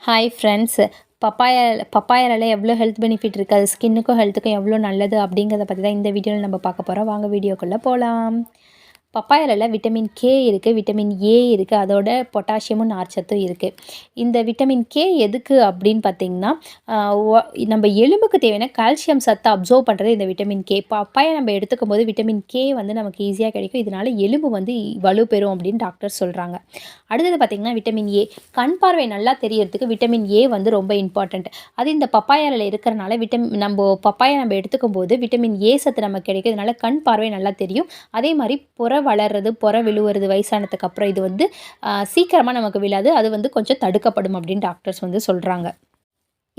Hi friends. Papaya பப்பாயால எவ்வளோ health benefit இருக்குது, அது ஸ்கின்னுக்கும் ஹெல்த்துக்கும் எவ்வளோ நல்லது அப்படிங்கிறத பற்றி தான் இந்த வீடியோவில் நம்ம பார்க்க போகிறோம். வாங்க வீடியோக்குள்ளே போகலாம். பப்பாயால விட்டமின் கே இருக்குது, விட்டமின் ஏ இருக்குது, அதோட பொட்டாசியமும் நார்ச்சத்தும் இருக்குது. இந்த விட்டமின் கே எதுக்கு அப்படின்னு பார்த்தீங்கன்னா, நம்ம எலும்புக்கு தேவையான கால்சியம் சத்தை அப்சர்வ் பண்ணுறது இந்த விட்டமின் கே. பப்பாயா நம்ம எடுத்துக்கும் போது விட்டமின் கே வந்து நமக்கு ஈஸியாக கிடைக்கும். இதனால் எலும்பு வந்து வலுப்பெறும் அப்படின்னு டாக்டர் சொல்கிறாங்க. அடுத்தது பார்த்திங்கன்னா விட்டமின் ஏ. கண் பார்வை நல்லா தெரியறதுக்கு விட்டமின் ஏ வந்து ரொம்ப இம்பார்ட்டண்ட். அது இந்த பப்பாயாவில் இருக்கிறனால பப்பாயா நம்ம எடுத்துக்கும் போது விட்டமின் ஏ சத்து நமக்கு கிடைக்கும். இதனால் கண் பார்வை நல்லா தெரியும். அதே மாதிரி வளர்றது, விழுவுறது வயசானதுக்கு அப்புறம் இது வந்து சீக்கிரமாக நமக்கு விழாது. அது வந்து கொஞ்சம் தடுக்கப்படும் அப்படின்னு டாக்டர்ஸ் வந்து சொல்கிறாங்க.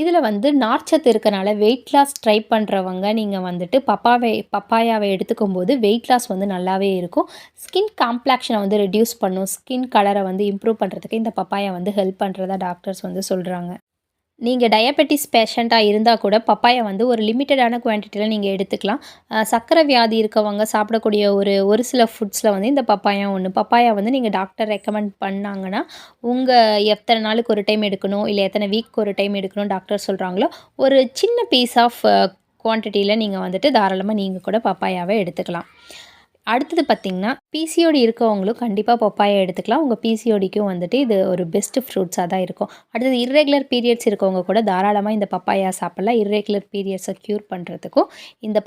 இதில் வந்து நார்ச்சத்து இருக்கனால வெயிட் லாஸ் ட்ரை பண்ணுறவங்க நீங்கள் வந்துட்டு பப்பாயாவை எடுத்துக்கும் போது வெயிட் லாஸ் வந்து நல்லாவே இருக்கும். ஸ்கின் காம்ப்ளெக்ஷனை வந்து ரெடியூஸ் பண்ணும். ஸ்கின் கலரை வந்து இம்ப்ரூவ் பண்ணுறதுக்கு இந்த பப்பாயா வந்து ஹெல்ப் பண்ணுறதா டாக்டர்ஸ் வந்து சொல்கிறாங்க. நீங்கள் டயபெட்டிஸ் பேஷண்ட்டாக இருந்தால் கூட பப்பாயா வந்து ஒரு லிமிட்டடான குவான்டிட்டியில் நீங்கள் எடுத்துக்கலாம். சர்க்கரை வியாதி இருக்கவங்க சாப்பிடக்கூடிய ஒரு சில ஃபுட்ஸில் வந்து இந்த பப்பாயா ஒன்று. பப்பாயா வந்து நீங்கள் டாக்டர் ரெக்கமெண்ட் பண்ணாங்கன்னா, எத்தனை நாளுக்கு ஒரு டைம் எடுக்கணும், இல்லை எத்தனை வீக் ஒரு டைம் எடுக்கணும் டாக்டர் சொல்கிறாங்களோ, ஒரு சின்ன பீஸ் ஆஃப் குவான்டிட்டியில் நீங்கள் வந்துட்டு தாராளமாக நீங்கள் கூட பப்பாயாவை எடுத்துக்கலாம். அடுத்தது பார்த்திங்கன்னா, பிசிஓடி இருக்கவங்களும் கண்டிப்பாக பப்பாயா எடுத்துக்கலாம். உங்கள் பிசிஓடிக்கும் வந்துட்டு இது ஒரு பெஸ்ட் ஃப்ரூட்ஸாக தான் இருக்கும். அடுத்தது இர்ரெகுலர் பீரியட்ஸ் இருக்கவங்க கூட தாராளமாக இந்த பப்பாயா சாப்பிட்லாம். இர்ரெகுலர் பீரியட்ஸை க்யூர் பண்ணுறதுக்கும் இந்த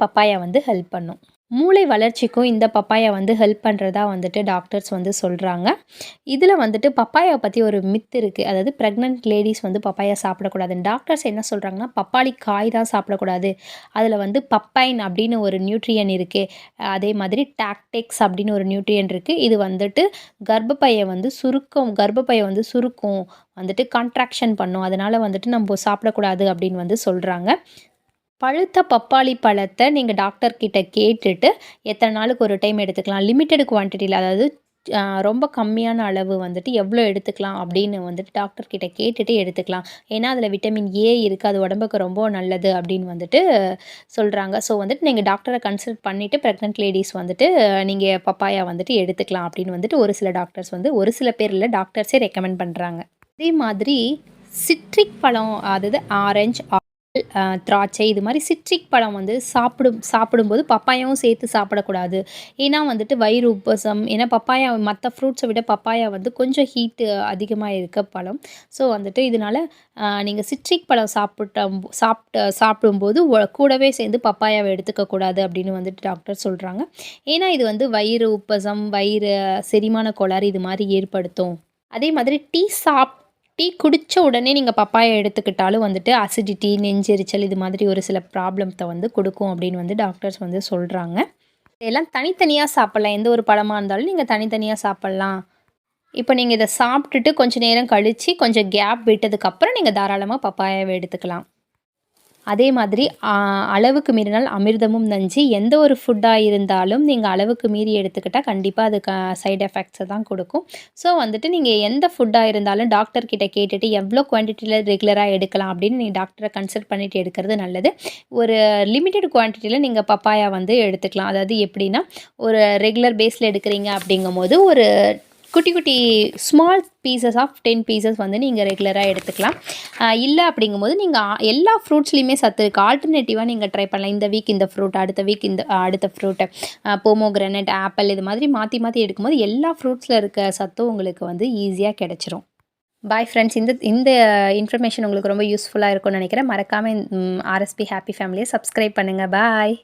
பப்பாயா வந்து ஹெல்ப் பண்ணும். மூளை வளர்ச்சிக்கும் இந்த பப்பாயா வந்து ஹெல்ப் பண்ணுறதா வந்துட்டு டாக்டர்ஸ் வந்து சொல்கிறாங்க. இதில் வந்துட்டு பப்பாயாவை பற்றி ஒரு மித் இருக்குது. அதாவது ப்ரெக்னென்ட் லேடிஸ் வந்து பப்பாயா சாப்பிடக்கூடாதுன்னு டாக்டர்ஸ் என்ன சொல்கிறாங்கன்னா, பப்பாளி காய் தான் சாப்பிடக்கூடாது. அதில் வந்து பப்பைன் அப்படின்னு ஒரு நியூட்ரியன் இருக்குது. அதே மாதிரி டாக்டெக்ஸ் அப்படின்னு ஒரு நியூட்ரியன் இருக்குது. இது வந்துட்டு கர்ப்பப்பையை வந்து சுருக்கும், வந்துட்டு கான்ட்ராக்ஷன் பண்ணும். அதனால் வந்துட்டு நம்ம சாப்பிடக்கூடாது அப்படின்னு வந்து சொல்கிறாங்க. பழுத்த பப்பாளி பழத்தை நீங்கள் டாக்டர்கிட்ட கேட்டுட்டு எத்தனை நாளுக்கு ஒரு டைம் எடுத்துக்கலாம், லிமிட்டட் குவான்டிட்டியில், அதாவது ரொம்ப கம்மியான அளவு வந்துட்டு எவ்வளோ எடுத்துக்கலாம் அப்படின்னு வந்துட்டு டாக்டர்கிட்ட கேட்டுட்டு எடுத்துக்கலாம். ஏன்னா அதில் விட்டமின் ஏ இருக்குது, அது உடம்புக்கு ரொம்ப நல்லது அப்படின்னு வந்துட்டு சொல்கிறாங்க. ஸோ வந்துட்டு நீங்கள் டாக்டரை கன்சல்ட் பண்ணிவிட்டு ப்ரெக்னென்ட் லேடிஸ் வந்துட்டு நீங்கள் பப்பாயா வந்துட்டு எடுத்துக்கலாம் அப்படின்னு வந்துட்டு ஒரு சில பேர் இல்லை, டாக்டர்ஸே ரெக்கமெண்ட் பண்ணுறாங்க. அதே மாதிரி சிட்ரிக் பழம், அதாவது ஆரஞ்சு, திராட்சை, இது மாதிரி சிட்ரிக் பழம் வந்து சாப்பிடும்போது பப்பாயாவும் சேர்த்து சாப்பிடக்கூடாது. ஏன்னா வந்துட்டு வயிறு உப்பசம். ஏன்னா பப்பாயா மற்ற ஃப்ரூட்ஸை விட பப்பாயா வந்து கொஞ்சம் ஹீட்டு அதிகமாக இருக்க பழம். ஸோ வந்துட்டு இதனால் நீங்கள் சிட்ரிக் பழம் சாப்பிடும்போது கூடவே சேர்ந்து பப்பாயாவை எடுத்துக்கக்கூடாது அப்படின்னு வந்துட்டு டாக்டர் சொல்கிறாங்க. ஏன்னா இது வந்து வயிறு உப்பசம், வயிறு செரிமான கோளாறு இது மாதிரி ஏற்படுத்தும். அதே மாதிரி டீ குடித்த உடனே நீங்கள் பப்பாயா எடுத்துக்கிட்டாலும் வந்துட்டு அசிடிட்டி, நெஞ்செரிச்சல் இது மாதிரி ஒரு சில ப்ராப்ளத்தை வந்து கொடுக்கும் அப்படின்னு வந்து டாக்டர்ஸ் வந்து சொல்கிறாங்க. இதெல்லாம் தனித்தனியாக சாப்பிட்லாம். எந்த ஒரு பழமாக இருந்தாலும் நீங்கள் தனித்தனியாக சாப்பிட்லாம். இப்போ நீங்கள் இதை சாப்பிட்டுட்டு கொஞ்சம் நேரம் கழித்து கொஞ்சம் கேப் விட்டதுக்கப்புறம் நீங்கள் தாராளமாக பப்பாயாவை எடுத்துக்கலாம். அதே மாதிரி அளவுக்கு மீறினால் அமிர்தமும் நஞ்சு. எந்த ஒரு ஃபுட்டாக இருந்தாலும் நீங்கள் அளவுக்கு மீறி எடுத்துக்கிட்டால் கண்டிப்பாக அதுக்கு சைட் எஃபெக்ட்ஸை தான் கொடுக்கும். ஸோ வந்துட்டு நீங்கள் எந்த ஃபுட்டாக இருந்தாலும் டாக்டர்கிட்ட கேட்டுட்டு எவ்வளோ குவான்டிட்டியில் ரெகுலராக எடுக்கலாம் அப்படின்னு நீங்கள் டாக்டரை கன்சல்ட் பண்ணிவிட்டு எடுக்கிறது நல்லது. ஒரு லிமிட்டட் குவான்டிட்டியில் நீங்கள் பப்பாயா வந்து எடுத்துக்கலாம். அதாவது எப்படின்னா, ஒரு ரெகுலர் பேஸில் எடுக்கிறீங்க அப்படிங்கும்போது ஒரு குட்டி ஸ்மால் பீசஸ் ஆஃப் 10 பீசஸ் வந்து நீங்கள் ரெகுலராக எடுத்துக்கலாம். இல்லை அப்படிங்கும்போது நீங்கள் எல்லா ஃப்ரூட்ஸ்லேயுமே சத்து இருக்குது. ஆல்டர்னேட்டிவாக நீங்கள் ட்ரை பண்ணலாம். இந்த வீக் இந்த ஃப்ரூட், அடுத்த வீக் அடுத்த ஃப்ரூட்டு, போமோகிரானட், ஆப்பிள், இது மாதிரி மாற்றி எடுக்கும்போது எல்லா ஃப்ரூட்ஸில் இருக்க சத்தும் உங்களுக்கு வந்து ஈஸியாக கிடச்சிரும். Bye friends. இந்த இன்ஃபர்மேஷன் உங்களுக்கு ரொம்ப யூஸ்ஃபுல்லாக இருக்கும்னு நினைக்கிறேன். மறக்காமல் ஆர்எஸ்பி ஹாப்பி ஃபேமிலியை சப்ஸ்கிரைப் பண்ணுங்கள். பாய்.